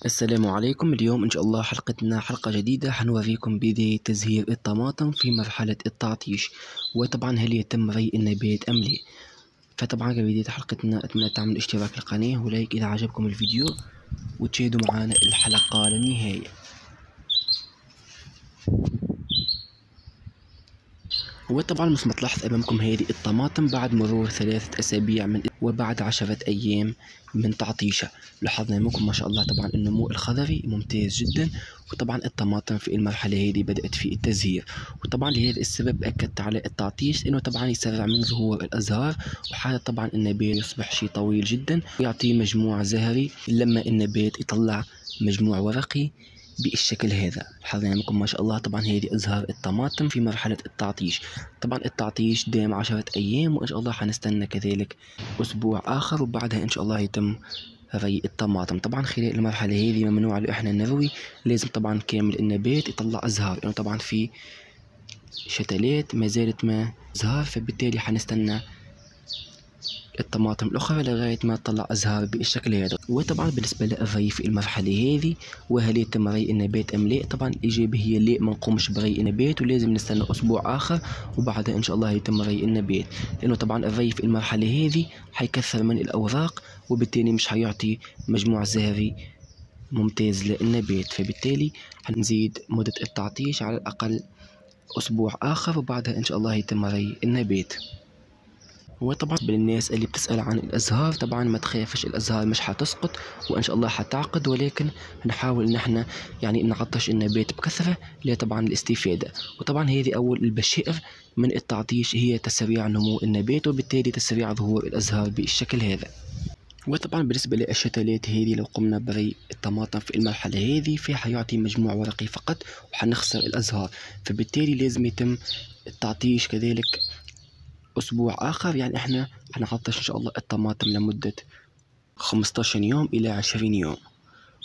السلام عليكم. اليوم إن شاء الله حلقتنا حلقة جديدة، حنوريكم بداية تزهير الطماطم في مرحلة التعطيش، وطبعا هل يتم ري النبات أم لا. فطبعا كبداية حلقتنا أتمنى تعملوا اشتراك في القناة ولايك إذا عجبكم الفيديو، وتشاهدوا معنا الحلقة للنهاية. وطبعا مثل ما تلاحظ أمامكم هذه الطماطم بعد مرور 3 أسابيع وبعد 10 أيام من تعطيشها. لاحظنا أمامكم ما شاء الله طبعا النمو الخضري ممتاز جدا، وطبعا الطماطم في المرحلة هذه بدأت في التزهير، وطبعا لهذا السبب أكدت على التعطيش إنه طبعا يسرع من ظهور الأزهار، وحالة طبعا النبات يصبح شيء طويل جدا ويعطي مجموع زهري لما النبات يطلع مجموع ورقي بالشكل هذا. لاحظنا أمامكم ما شاء الله طبعا هذه أزهار الطماطم في مرحلة التعطيش. طبعا التعطيش دام 10 أيام، وإن شاء الله حنستنى كذلك أسبوع آخر، وبعدها إن شاء الله يتم ري الطماطم. طبعا خلال المرحلة هذه ممنوع له إحنا نروي، لازم طبعا كامل النبات يطلع أزهار، لأنه طبعا في شتلات ما زالت ما أزهار، فبالتالي حنستنى الطماطم الأخرى لغاية ما تطلع أزهار بالشكل هذا. وطبعا بالنسبة للري في المرحلة هذه وهل يتم ري النبات أم لا، طبعا الإجابة هي لا، ما نقومش بري النبات ولازم نستنى أسبوع آخر وبعدها إن شاء الله يتم ري النبات، لأنه طبعا الري في المرحلة هذه حيكثر من الأوراق، وبالتالي مش حيعطي مجموع زهري ممتاز للنبات، فبالتالي حنزيد مدة التعطيش على الأقل أسبوع آخر وبعدها إن شاء الله يتم ري النبات. وطبعا بالناس اللي بتسأل عن الأزهار، طبعا ما تخافش، الأزهار مش حتسقط وإن شاء الله حتعقد، ولكن نحاول إن احنا نعطش النبات بكثرة طبعا الاستفادة. وطبعا هذه أول البشائر من التعطيش هي تسريع نمو النبات، وبالتالي تسريع ظهور الأزهار بالشكل هذا. وطبعا بالنسبة للشتلات هذه لو قمنا بري الطماطم في المرحلة هذه فحيعطي مجموع ورقي فقط وحنخسر الأزهار، فبالتالي لازم يتم التعطيش كذلك أسبوع آخر. يعني إحنا حنعطش إن شاء الله الطماطم لمدة 15 يوم إلى 20 يوم،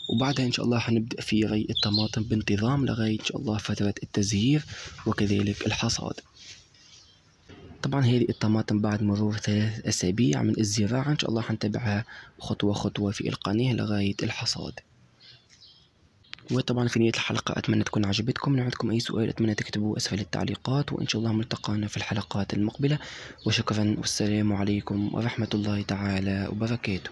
وبعدها إن شاء الله حنبدأ في ري الطماطم بانتظام لغاية إن شاء الله فترة التزهير وكذلك الحصاد. طبعا هذه الطماطم بعد مرور 3 أسابيع من الزراعة إن شاء الله حنتابعها خطوة خطوة في القناة لغاية الحصاد. وطبعا في نهاية الحلقة أتمنى تكون عجبتكم. لو عندكم أي سؤال أتمنى تكتبوه أسفل التعليقات، وإن شاء الله ملتقانا في الحلقات المقبلة، وشكرا والسلام عليكم ورحمة الله تعالى وبركاته.